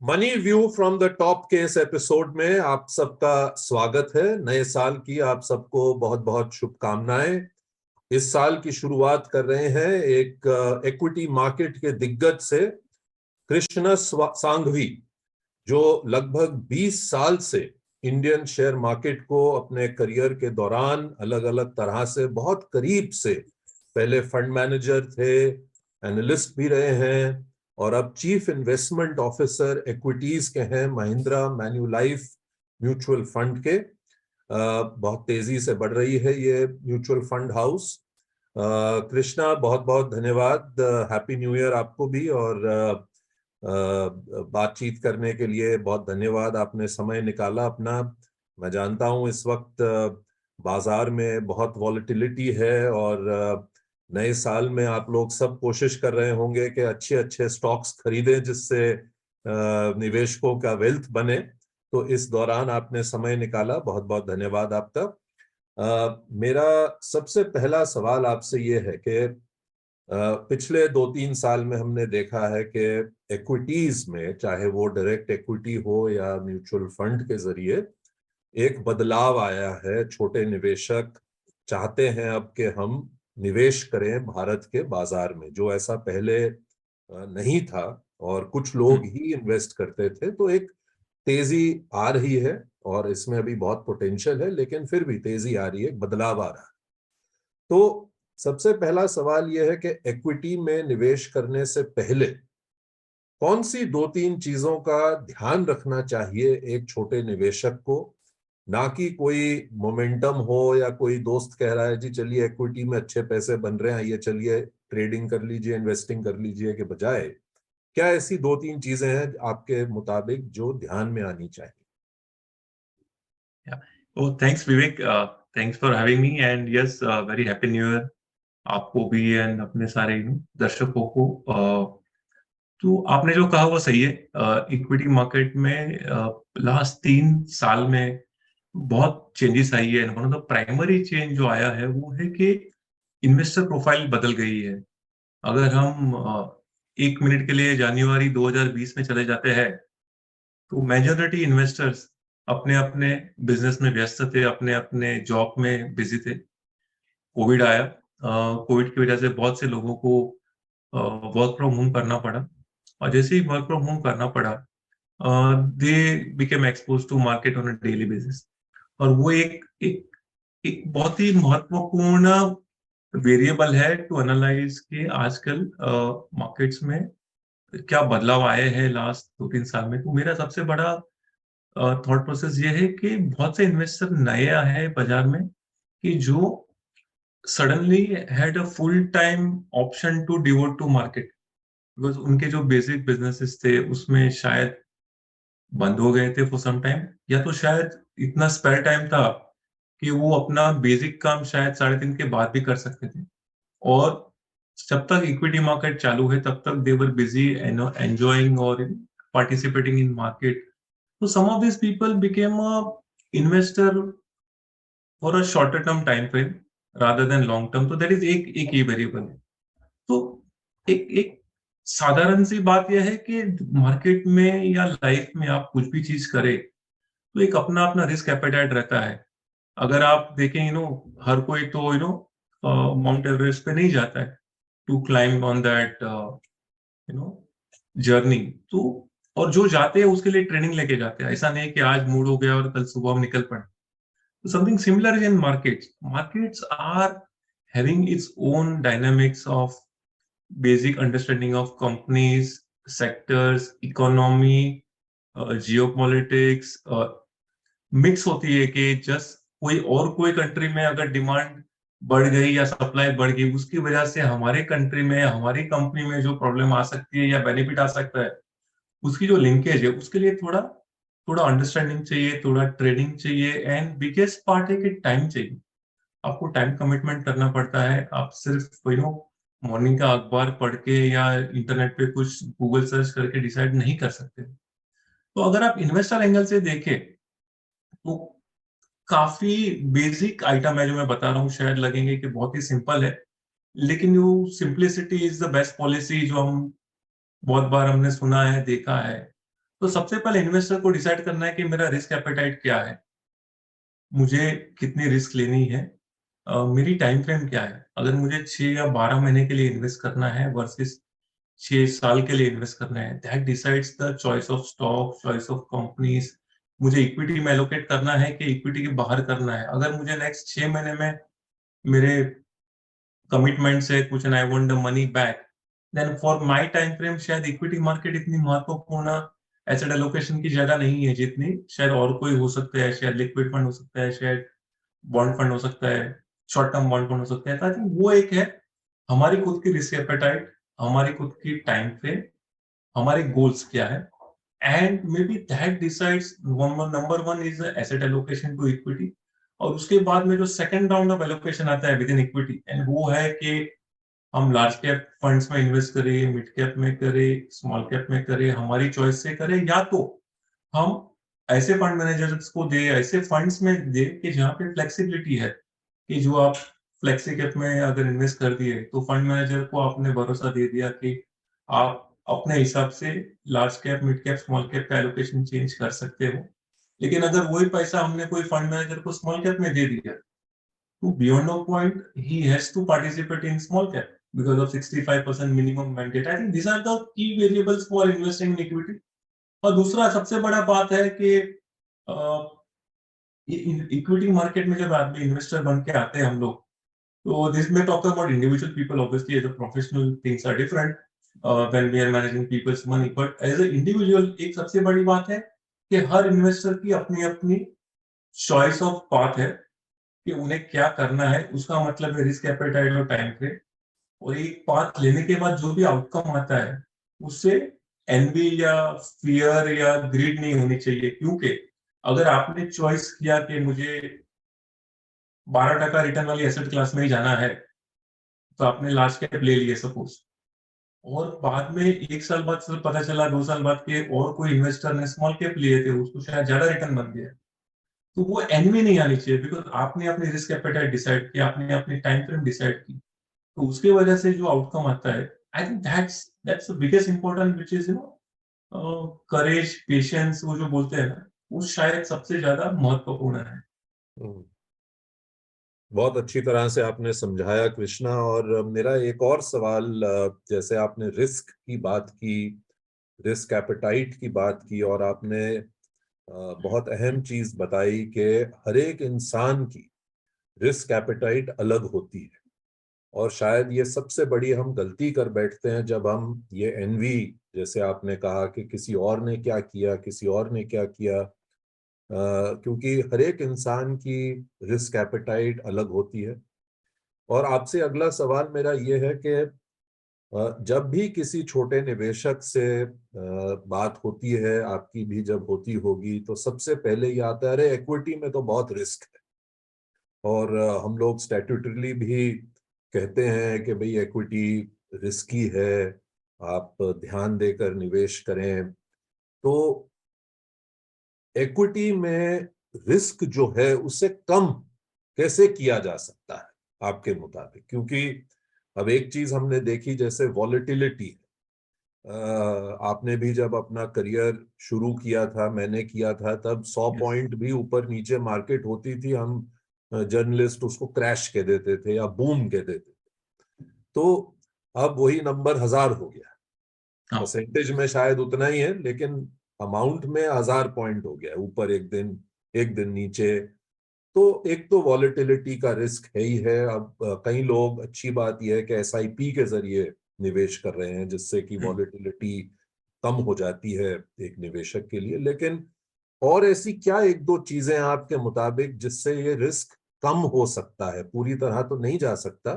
Money view from the top के इस episode में आप सबका स्वागत है। नए साल की आप सबको बहुत बहुत शुभकामनाएं। इस साल की शुरुआत कर रहे हैं एक इक्विटी मार्केट के दिग्गज से, कृष्ण सांघवी, जो लगभग 20 साल से इंडियन शेयर मार्केट को अपने करियर के दौरान अलग अलग तरह से बहुत करीब से, पहले फंड मैनेजर थे, एनालिस्ट भी रहे हैं और अब चीफ इन्वेस्टमेंट ऑफिसर इक्विटीज के हैं महिंद्रा मैन्युलाइफ म्यूचुअल फंड के। बहुत तेजी से बढ़ रही है ये म्यूचुअल फंड हाउस। कृष्णा, बहुत बहुत धन्यवाद। हैप्पी न्यू ईयर आपको भी, और बातचीत करने के लिए बहुत धन्यवाद। आपने समय निकाला अपना। मैं जानता हूं इस वक्त बाजार में बहुत वॉलेटिलिटी है और नए साल में आप लोग सब कोशिश कर रहे होंगे कि अच्छे अच्छे स्टॉक्स खरीदें जिससे निवेशकों का वेल्थ बने। तो इस दौरान आपने समय निकाला, बहुत बहुत धन्यवाद आपका। मेरा सबसे पहला सवाल आपसे ये है कि पिछले 2-3 साल में हमने देखा है कि इक्विटीज में, चाहे वो डायरेक्ट इक्विटी हो या म्यूचुअल फंड के जरिए, एक बदलाव आया है। छोटे निवेशक चाहते हैं अब कि हम निवेश करें भारत के बाजार में, जो ऐसा पहले नहीं था और कुछ लोग ही इन्वेस्ट करते थे। तो एक तेजी आ रही है और इसमें अभी बहुत पोटेंशियल है, लेकिन फिर भी तेजी आ रही है, बदलाव आ रहा है। तो सबसे पहला सवाल यह है कि इक्विटी में निवेश करने से पहले कौन सी 2-3 चीजों का ध्यान रखना चाहिए एक छोटे निवेशक को? ना कि कोई मोमेंटम हो या कोई दोस्त कह रहा है जी चलिए इक्विटी में अच्छे पैसे बन रहे हैं, ये चलिए ट्रेडिंग कर लीजिए, इन्वेस्टिंग कर लीजिए, के बजाय क्या ऐसी 2-3 चीजें हैं आपके मुताबिक जो ध्यान में आनी चाहिए? Thanks Vivek, thanks for having me and yes, very happy new year आपको भी एंड अपने सारे दर्शकों को। तो आपने जो कहा वो सही है। इक्विटी मार्केट में लास्ट 3 साल में बहुत चेंजेस आई है। One of the primary change जो आया है वो है कि इन्वेस्टर प्रोफाइल बदल गई है। अगर हम 1 मिनट के लिए जनवरी 2020 में चले जाते हैं तो मेजॉरिटी इन्वेस्टर्स अपने अपने बिजनेस में व्यस्त थे, अपने अपने जॉब में बिजी थे। कोविड आया, कोविड की वजह से बहुत से लोगों को वर्क फ्रॉम होम करना पड़ा, और जैसे ही वर्क फ्रॉम होम करना पड़ा they became expose to market on a daily basis. और वो एक एक एक बहुत ही महत्वपूर्ण वेरिएबल है टू एनालाइज कि आजकल मार्केट्स में क्या बदलाव आए हैं लास्ट 2-3 साल में। तो मेरा सबसे बड़ा थॉट प्रोसेस ये है कि बहुत से इन्वेस्टर नए आए हैं बाजार में कि जो suddenly had a full time option to devote to market, because उनके जो बेसिक बिजनेसेस थे उसमें शायद बंद हो गए थे फॉर सम टाइम, या तो शायद इतना स्पेयर टाइम था कि वो अपना बेसिक काम शायद 3:30 के बाद भी कर सकते थे। और जब तक इक्विटी मार्केट चालू है तब तक दे वर बिजी एंजॉयिंग और participating in market. So some of these people became a investor for a shorter term time frame rather than long term. तो that is एक ही वेरिएबल है। तो एक एक साधारण सी बात यह है कि मार्केट में या लाइफ में आप कुछ भी चीज करें तो एक अपना अपना रिस्क एपेटाइट रहता है। अगर आप देखें हर कोई तो माउंट एवरेस्ट पे नहीं जाता है to climb on that journey. तो और जो जाते हैं उसके लिए ट्रेनिंग लेके जाते हैं, ऐसा नहीं कि आज मूड हो गया और कल सुबह हम निकल पड़े। तो something similar is in markets. Markets are having its own dynamics of basic understanding of companies, sectors, economy, geopolitics mix होती है कि जस्ट कोई कंट्री में अगर डिमांड बढ़ गई या सप्लाई बढ़ गई उसकी वजह से हमारे कंट्री में, हमारी कंपनी में जो प्रॉब्लम आ सकती है या बेनिफिट आ सकता है, उसकी जो लिंकेज है उसके लिए थोड़ा थोड़ा अंडरस्टैंडिंग चाहिए, थोड़ा ट्रेडिंग चाहिए, एंड बिगेस्ट पार्ट है कि टाइम चाहिए। आपको टाइम कमिटमेंट करना पड़ता है। आप सिर्फ मॉर्निंग का अखबार पढ़ के या इंटरनेट पे कुछ गूगल सर्च करके डिसाइड नहीं कर सकते। तो अगर आप इन्वेस्टर एंगल से देखें तो काफी बेसिक आइटम है जो मैं बता रहा हूँ, शायद लगेंगे कि बहुत ही सिंपल है, लेकिन वो simplicity is the best policy जो हम बहुत बार हमने सुना है, देखा है। तो सबसे पहले इन्वेस्टर को डिसाइड करना है कि मेरा रिस्क एपेटाइट क्या है, मुझे कितनी रिस्क लेनी है, मेरी टाइम फ्रेम क्या है। अगर मुझे 6 या 12 महीने के लिए इन्वेस्ट करना है वर्सेस 6 साल के लिए इन्वेस्ट करना है, that decides the choice of stock, choice of companies. मुझे इक्विटी में एलोकेट करना है कि इक्विटी के बाहर करना है। अगर मुझे नेक्स्ट 6 महीने में मेरे कमिटमेंट से कुछ and I want the money back, then for my time frame शायद इक्विटी मार्केट इतनी महत्वपूर्ण एसेट एलोकेशन की जगह नहीं है जितनी शायद और कोई हो सकता है। शायद लिक्विड फंड हो सकता है, शायद बॉन्ड फंड हो सकता है, शॉर्ट टर्म बॉन्ड फंड हो सकता है। तो आई थिंक वो एक है हमारी खुद की रिस्क एपेटाइट, हमारी खुद की टाइम फ्रेम, हमारे गोल्स क्या है, and maybe that decides number one is asset allocation to equity. और उसके बाद में जो सेकंड राउंड ऑफ एलोकेशन आता है विद इन इक्विटी, एंड वो है कि हम लार्ज कैप फंड्स में इन्वेस्ट करें, मिड कैप में करें, स्मॉल कैप में करें, हमारी चॉइस से करें, या तो हम ऐसे फंड मैनेजर्स को दे, ऐसे फंड्स में दे कि जहाँ पे फ्लेक्सिबिलिटी है कि जो आप फ्लेक्सी कैप में अगर इन्वेस्ट कर दिए तो फंड मैनेजर को आपने भरोसा दे दिया कि आप अपने हिसाब से large cap, mid cap, small cap का एलोकेशन चेंज कर सकते हो। लेकिन अगर वही पैसा हमने कोई फंड मैनेजर को स्मॉल कैप में दे दिया, तो beyond a point he has to participate in small cap because of 65% minimum mandate. I think these are the key variables for investing in equity. और दूसरा सबसे बड़ा बात है कि इक्विटी मार्केट में जब आदमी इन्वेस्टर बन के आते हैं हम लोग, तो दिस में talk about individual people, obviously as a professional things are different when we are managing people's money, but as a individual एक सबसे बड़ी बात है कि हर इन्वेस्टर की अपनी अपनी चॉइस ऑफ पाथ है कि उन्हें क्या करना है। उसका मतलब है रिस्क एपेटाइट और टाइम फ्रेम। और एक पाथ लेने के बाद जो भी आउटकम आता है उससे एनवी या फियर या ग्रीड नहीं होनी चाहिए, क्योंकि अगर आपने चॉइस किया कि मुझे 12% रिटर्न वाली एसेट क्लास में ही जाना है, तो आपने लार्ज कैप ले लिए सपोज, और बाद में 1 साल बाद फिर पता चला, 2 साल बाद के और कोई इन्वेस्टर ने स्मॉल कैप लिए थे, उसको शायद ज्यादा रिटर्न बन गया, तो वो एनवी नहीं आनी चाहिए, बिकॉज आपने अपनी रिस्क एपेटाइट डिसाइड किया, आपने अपनी टाइम फ्रेम डिसाइड की। तो उसके वजह से जो आउटकम आता है, I think that's the biggest important which is courage, patience, वो जो बोलते हैं ना, वो शायद सबसे ज्यादा महत्वपूर्ण है। हम्म, बहुत अच्छी तरह से आपने समझाया कृष्णा। और मेरा एक और सवाल, जैसे आपने रिस्क की बात की, रिस्क एपेटाइट की बात की, और आपने बहुत अहम चीज बताई कि हर एक इंसान की रिस्क एपेटाइट अलग होती है। और शायद ये सबसे बड़ी हम गलती कर बैठते हैं जब हम ये एनवी, जैसे आपने कहा कि किसी और ने क्या किया, किसी और ने क्या किया, क्योंकि हर एक इंसान की रिस्क एपेटाइट अलग होती है। और आपसे अगला सवाल मेरा ये है कि जब भी किसी छोटे निवेशक से बात होती है, आपकी भी जब होती होगी, तो सबसे पहले ये आता है, अरे इक्विटी में तो बहुत रिस्क है। और हम लोग स्टैट्यूटरीली भी कहते हैं कि भाई इक्विटी रिस्की है, आप ध्यान देकर निवेश करें। तो इक्विटी में रिस्क जो है उसे कम कैसे किया जा सकता है आपके मुताबिक? क्योंकि अब एक चीज हमने देखी, जैसे वॉलेटिलिटी। आपने भी जब अपना करियर शुरू किया था, मैंने किया था, तब 100 Yes. पॉइंट भी ऊपर नीचे मार्केट होती थी, हम जर्नलिस्ट उसको क्रैश कह देते थे या बूम कह देते थे। तो अब वही नंबर 1000 हो गया। हाँ, परसेंटेज में शायद उतना ही है, लेकिन अमाउंट में 1000 पॉइंट हो गया, ऊपर एक दिन नीचे। तो एक तो वॉलेटिलिटी का रिस्क है ही है। अब कई लोग, अच्छी बात यह है कि एसआईपी के जरिए निवेश कर रहे हैं, जिससे कि वॉलेटिलिटी कम हो जाती है एक निवेशक के लिए। लेकिन और ऐसी क्या एक दो चीजें आपके मुताबिक जिससे ये रिस्क कम हो सकता है? पूरी तरह तो नहीं जा सकता,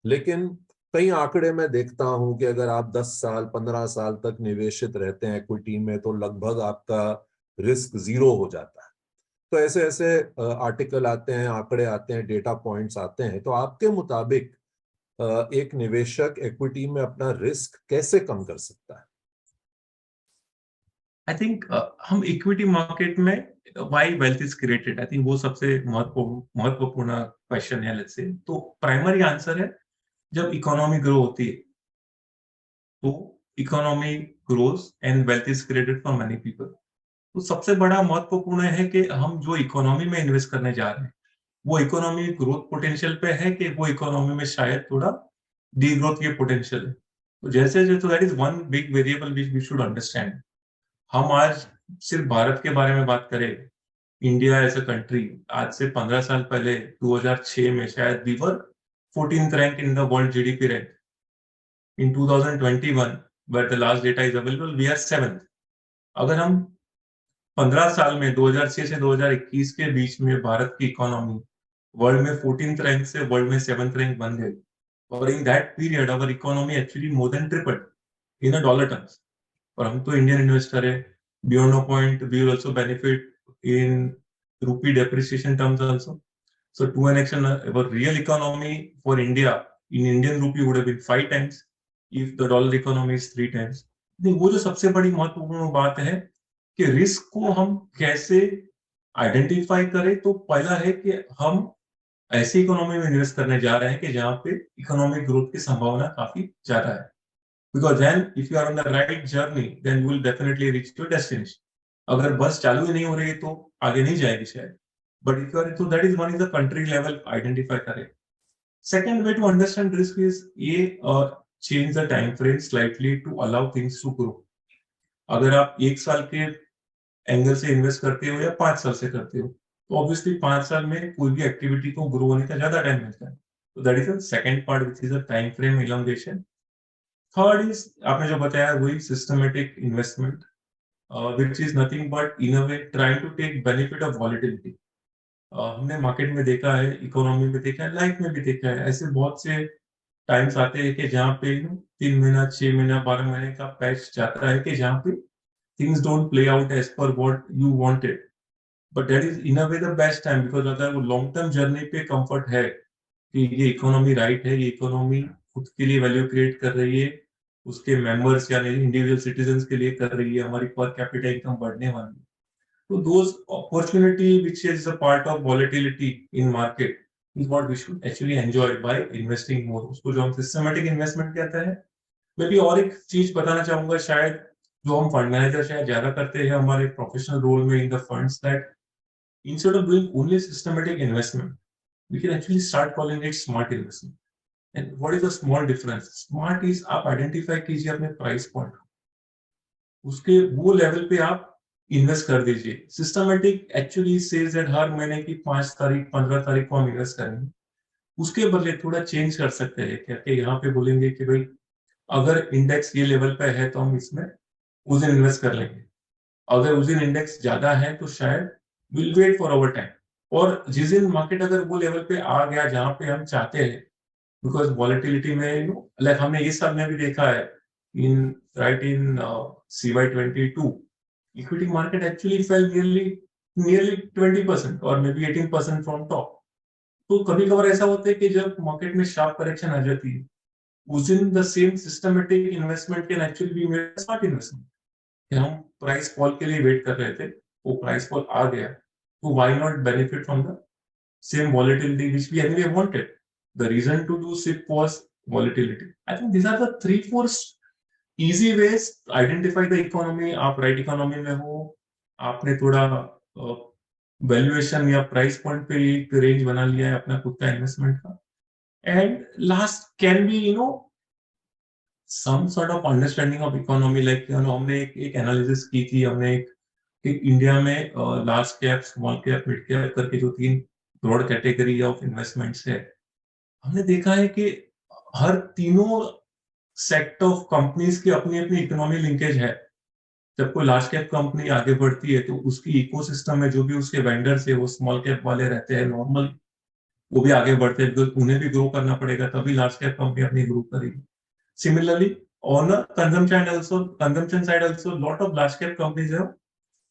लेकिन कई आंकड़े मैं देखता हूं कि अगर आप 10 साल 15 साल तक निवेशित रहते हैं इक्विटी में, तो लगभग आपका रिस्क 0 हो जाता है। तो ऐसे ऐसे आर्टिकल आते हैं, आंकड़े आते हैं, डेटा पॉइंट्स आते हैं। तो आपके मुताबिक एक निवेशक इक्विटी में अपना रिस्क कैसे कम कर सकता है? आई थिंक हम इक्विटी मार्केट में why wealth is created, I think वो सबसे महत्वपूर्ण क्वेश्चन है। लेट्स से तो प्राइमरी आंसर है, जब इकोनॉमी ग्रो होती है तो economy grows and wealth is created for many people. तो सबसे बड़ा महत्वपूर्ण है कि हम जो इकोनॉमी में इन्वेस्ट करने जा रहे हैं वो इकोनॉमी ग्रोथ पोटेंशियल पे है कि वो इकोनॉमी में शायद थोड़ा डी ग्रोथ के पोटेंशियल है। तो जैसे जो, तो that is one big variable which we should understand. हम आज सिर्फ भारत के बारे में बात करें, इंडिया एज अ कंट्री, आज से 15 साल पहले 2006 में शायद we were 14th rank in the world GDP rank. In 2021 where the last data is available we are 7th। अगर हम 15 साल में 2006 से 2021 के बीच में भारत की इकोनॉमी वर्ल्ड में 14th रैंक से वर्ल्ड में 7th रैंक बन गई, और in that period our economy actually more than tripled in a dollar terms. और हम तो इंडियन इन्वेस्टर है, beyond a point we will also benefit in rupee depreciation terms also। So to an extent, our real economy for India in Indian rupee would have been 5 times if the dollar economy is 3 times। वो जो सबसे बड़ी महत्वपूर्ण बात है कि risk को हम कैसे आइडेंटिफाई करें, तो पहला है कि हम ऐसी इकोनॉमी में इन्वेस्ट करने जा रहे हैं कि जहां पे इकोनॉमिक ग्रोथ की संभावना काफी ज्यादा है। Because then if you are on the right journey then you will definitely reach your destination. अगर बस चालू ही नहीं हो रही है तो आगे नहीं जाएगी शायद, बट इफ यू आर, तो that is one is the country level identify करें। Second way to understand risk is ये change the time frame slightly to allow things to grow. अगर आप 1 साल के एंगल से इन्वेस्ट करते हो या 5 साल से करते हो, तो ऑब्वियसली 5 साल में कोई भी एक्टिविटी को ग्रो होने का ज्यादा टाइम मिलता है। तो that is the second part which is a time frame elongation. Third is आपने जो बताया वही systematic investment, which is nothing but in a way trying to take benefit of volatility। हमने मार्केट में देखा है, इकोनॉमी में देखा है, लाइफ में भी देखा है, ऐसे बहुत से टाइम्स आते हैं कि जहाँ पे 3 महीना 6 महीना 12 महीने का पैच जाता है कि जहाँ पे things don't play out as per what you wanted, but that is in a way the best time. Because अगर वो लॉन्ग टर्म जर्नी पे कंफर्ट है कि ये इकोनॉमी राइट है, ये इकोनॉमी खुद के लिए वैल्यू क्रिएट कर रही है, उसके मेंबर्स यानी इंडिविजुअल सिटीजन्स के लिए कर रही है, हमारी पर कैपिटा इनकम बढ़ने वाली है, तो those opportunity which is a part of volatility in market is what we should actually enjoy by investing more. उसको जो हम सिस्टमैटिक इन्वेस्टमेंट कहते हैं। मैं भी और एक चीज बताना चाहूंगा, शायद जो हम फंड मैनेजर शायद ज्यादा करते हैं हमारे प्रोफेशनल रोल में in the funds, that instead of doing only systematic investment we can actually start calling it smart investment। And what is the small difference? Smart is आप आइडेंटिफाई कीजिए अपने price point, उसके वो level पे आप invest कर दीजिए। Systematic actually says that हर महीने की 5 तारीख 15 तारीख को हम इन्वेस्ट करेंगे, उसके बदले थोड़ा चेंज कर सकते हैं क्या कि यहाँ पे बोलेंगे कि भाई अगर इंडेक्स ये लेवल पे है तो हम इसमें उस दिन इन्वेस्ट कर लेंगे, अगर उस दिन इंडेक्स ज्यादा है तो शायद will wait for over time. और जिस दिन मार्केट अगर वो लेवल पे आ गया जहां पे हम चाहते हैं, बिकॉज वॉलेटिलिटी में लाइक हमने इस साल में भी देखा है इन इन CY22 equity market actually fail nearly 20% और मे बी 18% फ्रॉम टॉप। तो कभी कभार ऐसा होता है कि जब मार्केट में शार्प करेक्शन आ जाती है, उस दिन the same systematic investment can actually be made smart investment. हम प्राइस फॉल के लिए वेट कर रहे थे, वो प्राइस फॉल आ गया, तो why not benefit from the same volatility which we anyway wanted. The reason to do SIP was volatility। I think these are the 3-4 easy ways to identify the economy। आप right economy में हो, आपने थोड़ा valuation या price point पे एक range बना लिया है अपना खुद का इन्वेस्टमेंट का, and last can be some sort of understanding of economy। like हमने एक एनालिसिस की थी, हमने एक इंडिया में large cap small cap mid cap करके जो 3 ब्रॉड कैटेगरी ऑफ इन्वेस्टमेंट्स है, हमने देखा है कि हर तीनों सेक्टर ऑफ कंपनीज की अपनी अपनी इकोनॉमी लिंकेज है। जब कोई लार्ज कैप कंपनी आगे बढ़ती है तो उसकी इकोसिस्टम में जो भी उसके वेंडर्स है वो स्मॉल कैप वाले रहते हैं, नॉर्मल वो भी आगे बढ़ते हैं, बिकॉज उन्हें भी ग्रो करना पड़ेगा तभी लार्ज कैप कंपनी अपनी ग्रो करेगी। Similarly, on a consumption side also, lot of large cap companies have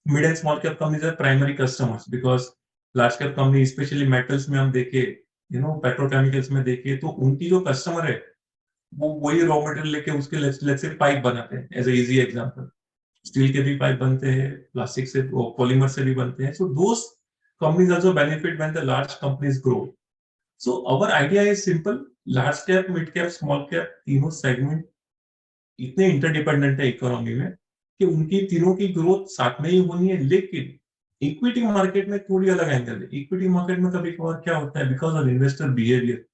mid and small cap companies are primary customers, because large cap company especially metals में हम देखे, petrochemicals में देखे, तो उनकी जो कस्टमर है वो वही रॉ मटेरियल लेके उसके लेट्स से पाइप बनाते हैं। As a easy example, steel के भी पाइप बनते हैं, प्लास्टिक से पॉलीमर से भी बनते हैं। So those companies also benefit when the large companies grow. So our idea is simple, large cap mid cap small cap तीनों सेगमेंट इतने इंटरडिपेंडेंट है इकोनॉमी में कि उनकी तीनों की ग्रोथ साथ में ही होनी है। लेकिन इक्विटी मार्केट में थोड़ी अलग एंगल है। इक्विटी मार्केट में कभी कभार क्या होता है, बिकॉज ऑफ इन्वेस्टर बिहेवियर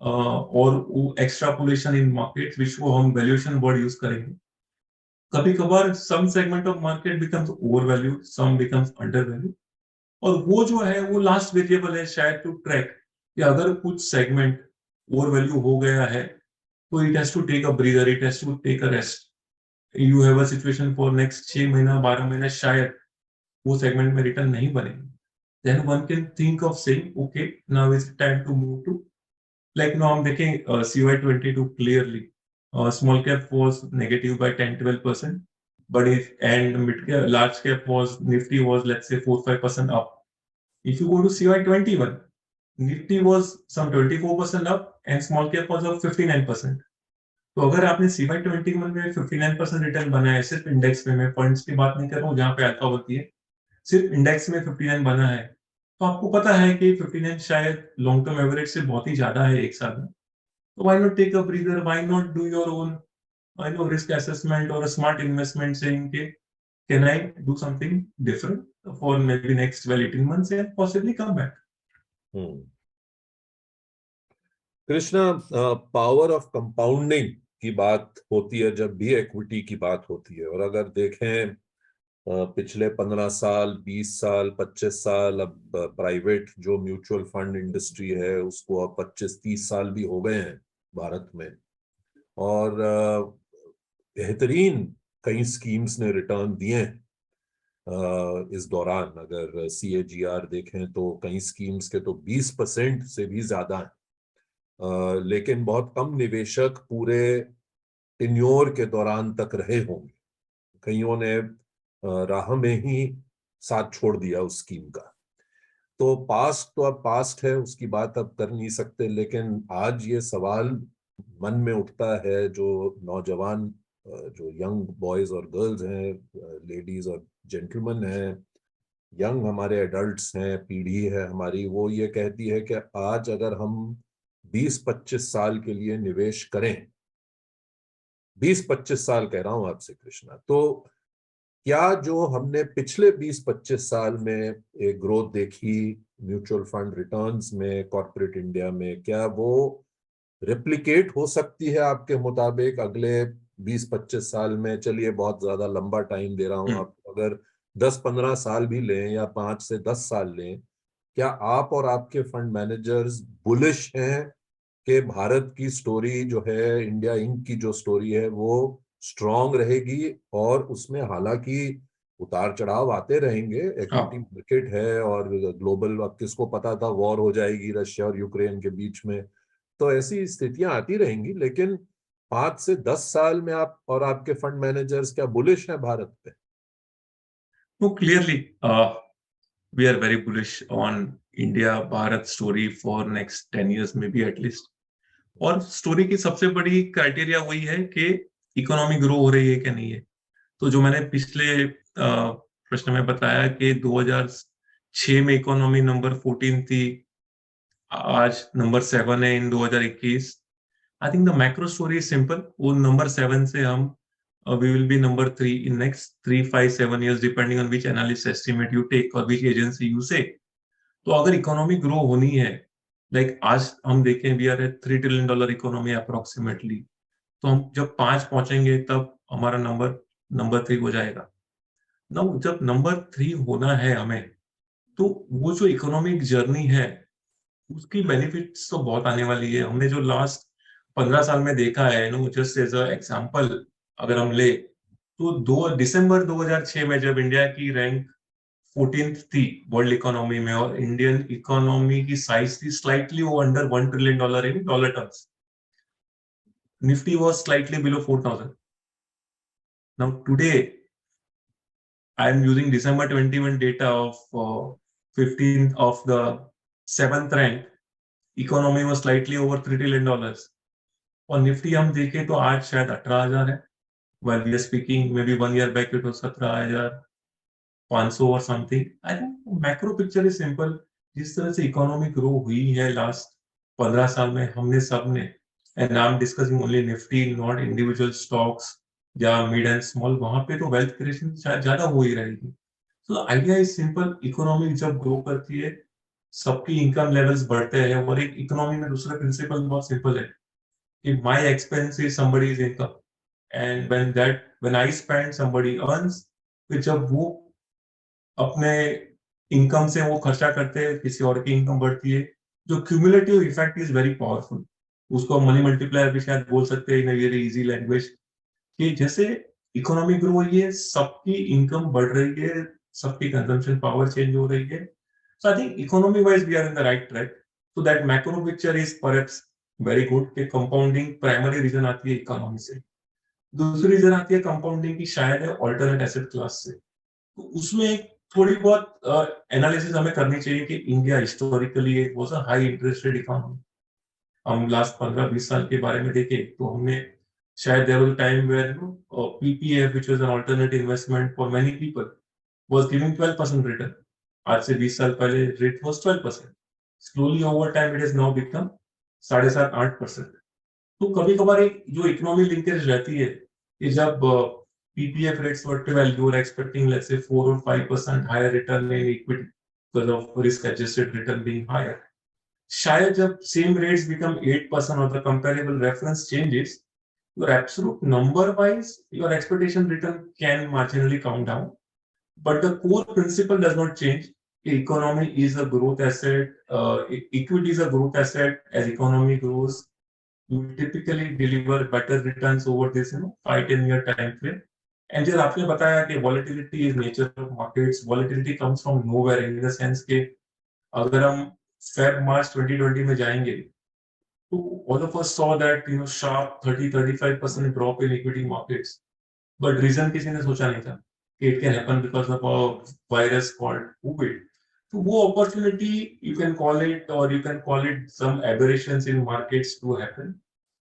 और वो एक्स्ट्रापोलेशन इन मार्केट, विच को हम वैल्यूएशन वर्ड यूज करेंगे, कभी कभार some segment of market becomes over value, some becomes under value. और वो जो है वो लास्ट वेरिएबल है शायद टू ट्रैक कि अगर कुछ सेगमेंट ओवर वैल्यू हो गया है तो it has to take a breather, it has to take a rest. You have a situation for next 6 महीना 12 महीना शायद वो सेगमेंट में रिटर्न नहीं बनेंगे, then one can think of saying okay, now is it time to move to, like now I'm making CY22 clearly. Small cap was negative by 10-12%, but if and mid cap large cap was Nifty was let's say 4-5% up. If you go to CY21, Nifty was some 24% up and small cap was up 59%. तो अगर आपने CY21 में 59% return बनाया है सिर्फ index में, मैं funds की बात नहीं कर रहा हूँ जहां पे अल्फा होती है, सिर्फ इंडेक्स में 59 बना है, तो आपको पता है कि 59 शायद लॉन्ग टर्म एवरेज से बहुत ही ज्यादा है एक साल में। तो why not take a breather, why not do your own I know risk assessment और स्मार्ट इन्वेस्टमेंट, सेइंग के can I do something different for maybe next 12-18 months and possibly come back. Krishna, power of compounding की बात होती है जब भी equity की बात होती है, और अगर देखें पिछले 15 साल 20 साल 25 साल, अब प्राइवेट जो म्यूचुअल फंड इंडस्ट्री है उसको अब 25-30 साल भी हो गए हैं भारत में, और बेहतरीन कई स्कीम्स ने रिटर्न दिए हैं इस दौरान। अगर CAGR देखें तो कई स्कीम्स के तो 20% से भी ज्यादा है, लेकिन बहुत कम निवेशक पूरे टेन्योर के दौरान तक रहे होंगे। कईयों ने राह में ही साथ छोड़ दिया उस स्कीम का। तो पास्ट तो अब पास्ट है, उसकी बात अब कर नहीं सकते, लेकिन आज ये सवाल मन में उठता है, जो नौजवान जो यंग बॉयज और गर्ल्स हैं, लेडीज और जेंटलमैन हैं, यंग हमारे एडल्ट्स हैं, पीढ़ी है हमारी, वो ये कहती है कि आज अगर हम 20-25 साल के लिए निवेश करें, 20-25 साल कह रहा हूं आपसे कृष्णा, तो क्या जो हमने पिछले 20-25 साल में एक ग्रोथ देखी म्यूचुअल फंड रिटर्न्स में कॉर्पोरेट इंडिया में, क्या वो रेप्लिकेट हो सकती है आपके मुताबिक अगले 20-25 साल में? चलिए बहुत ज्यादा लंबा टाइम दे रहा हूं, आप अगर 10-15 साल भी लें या 5 से 10 साल लें, क्या आप और आपके फंड मैनेजर्स बुलिश हैं कि भारत की स्टोरी जो है, इंडिया इंक की जो स्टोरी है, वो स्ट्रांग रहेगी और उसमें हालांकि उतार चढ़ाव आते रहेंगे, इक्विटी मार्केट है और ग्लोबल, अब किसको पता था वॉर हो जाएगी रशिया और यूक्रेन के बीच में, तो ऐसी स्थितियां आती रहेंगी, लेकिन 5 से 10 साल में आप और आपके फंड मैनेजर्स क्या बुलिश हैं भारत पे? तो clearly we are very bullish on India Bharat story for next 10 years maybe at least। और स्टोरी की सबसे बड़ी क्राइटेरिया वही है कि इकोनॉमी ग्रो हो रही है कि नहीं है। तो जो मैंने पिछले प्रश्न में बताया कि 2006 में इकोनॉमी नंबर 14 थी, आज नंबर 7 है इन 2021। I think the macro story is simple, वो नंबर 7 से हम we will be number 3 in next 3-5-7 years depending on which analyst estimate you take or which agency you say। तो अगर इकोनॉमी ग्रो होनी है, लाइक आज हम देखें we are a $3 trillion economy approximately, तो हम जब 5 पहुंचेंगे तब हमारा नंबर 3 हो जाएगा ना। जब नंबर 3 होना है हमें, तो वो जो इकोनॉमिक जर्नी है उसकी बेनिफिट्स तो बहुत आने वाली है। हमने जो लास्ट 15 साल में देखा है no, just as a example अगर हम ले, तो 2 दिसंबर 2006 में जब इंडिया की रैंक 14th थी वर्ल्ड इकोनॉमी में और इंडियन इकोनॉमी की साइज थी स्लाइटली वो under $1 trillion in dollar terms, Nifty was slightly below 4000। Now today I am using December 21 data of 15th of the 7th rank, economy में slightly over $3 trillion, और Nifty हम देखें तो आज शायद 18,000 है, while we are speaking maybe 1 year back it was 17,500 और something. I think macro picture is simple. जिस तरह से इकोनॉमी ग्रो हुई है लास्ट 15 साल में, हमने सब ने and I am discussing only Nifty, not individual stocks या मिड एंड स्मॉल, वहां पे तो वेल्थ क्रिएशन शायद ज्यादा हो ही रहेगी। तो आइडिया इज सिंपल, इकोनॉमी जब ग्रो करती है सबकी इनकम लेवल्स बढ़ते हैं, और एक इकोनॉमी में दूसरा प्रिंसिपल बहुत सिंपल है कि my expense is somebody's income, and when I spend somebody earns. फिर जब वो अपने इनकम से वो खर्चा करते हैं, किसी और की इनकम बढ़ती है, जो cumulative effect is very powerful. उसको मनी मल्टीप्लायर भी शायद बोल सकते हैं इन वेरी इजी लैंग्वेज, कि जैसे इकोनॉमी ग्रो हो रही है, सबकी इनकम बढ़ रही है, सबकी कंजम्पशन पावर चेंज हो रही है। So I think economy wise we are in the right track. So that macro picture is perhaps very good, कि कंपाउंडिंग प्राइमरी रीजन आती है इकोनॉमी से। दूसरी रीजन आती है कंपाउंडिंग की शायद है ऑल्टरनेट एसेट क्लास से। तो उसमें एक थोड़ी बहुत एनालिसिस हमें करनी चाहिए कि इंडिया हिस्टोरिकली एक was a high interest rate economy. हम लास्ट 15-20 साल के बारे में देखें तो हमने शायद there was a time where PPF which was an alternate investment for many people was giving 12% return. आज से 20 साल पहले rate was 12%। Slowly over time it has now become 7.5-8%। तो कभी कभार एक जो इकोनॉमी लिंकेज रहती है कि जब PPF rates were 12, you were expecting, let's say, 4 or 5% higher return in equity because of risk-adjusted return being higher. शायद जब same rates become 8% or the comparable reference changes, your absolute number-wise, your expectation return can marginally come down. But the core principle does not change. Economy is a growth asset. Equity is a growth asset. As economy grows, you typically deliver better returns over this 5-10 year time frame. And जब आपने बताया कि volatility is nature of markets, volatility comes from nowhere in the sense कि अगर हम Feb March 2020 में जाएंगे तो all of us saw that sharp 30-35% drop in equity markets, but reason किसी ने सोचा नहीं था कि it can happen because of a virus called COVID. तो वो opportunity, you can call it or you can call it some aberrations in markets to happen.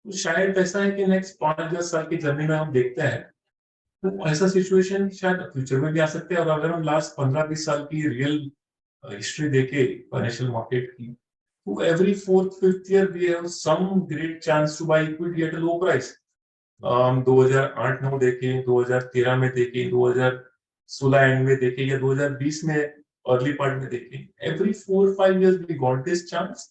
तो शायद ऐसा है कि नेक्स्ट 5-10 साल की जर्नी में हम देखते हैं तो ऐसा सिचुएशन शायद फ्यूचर में भी आ सकते हैं। और अगर हम लास्ट 15-20 साल की रियल हिस्ट्री देखे फाइनेंशियल मार्केट की, तो every 4th-5th year we have some great chance to buy equity at a low price. 2008-9 देखें, 2013 में देखें, 2016 एंड में देखें, या 2020 में अर्ली पार्ट में देखें, every 4-5 years we got this chance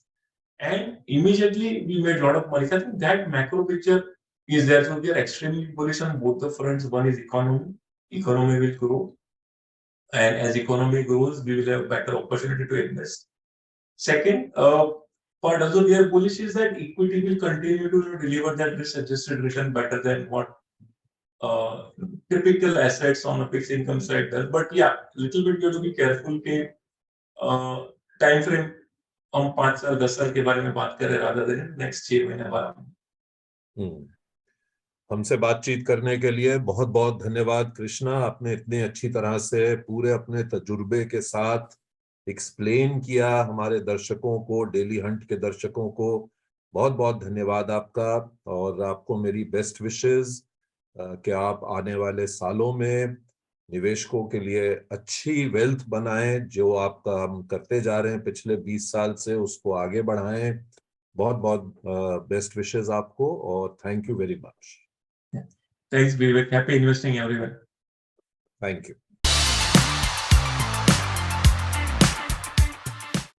and immediately we made a lot of money. I think that macro picture is there. So we are extremely bullish on both the fronts. One is economy. Economy will grow, and as economy grows, we will have better opportunity to invest. Second, part also we are bullish is that equity will continue to deliver that risk-adjusted return better than what typical assets on a fixed income side does. But yeah, little bit you have to be careful के time frame हम 5 साल 10 साल के बारे में बात कर रहे rather than next 6 महीने बाद। हमसे बातचीत करने के लिए बहुत बहुत धन्यवाद कृष्णा। आपने इतनी अच्छी तरह से पूरे अपने तजुर्बे के साथ एक्सप्लेन किया हमारे दर्शकों को, डेली हंट के दर्शकों को। बहुत बहुत धन्यवाद आपका, और आपको मेरी बेस्ट विशेस कि आप आने वाले सालों में निवेशकों के लिए अच्छी वेल्थ बनाएं। जो आपका हम करते जा रहे हैं पिछले 20 साल से, उसको आगे बढ़ाएं। बहुत बहुत बेस्ट विशेस आपको, और thank you very much. Thanks, Vivek. Happy investing, everyone. Thank you.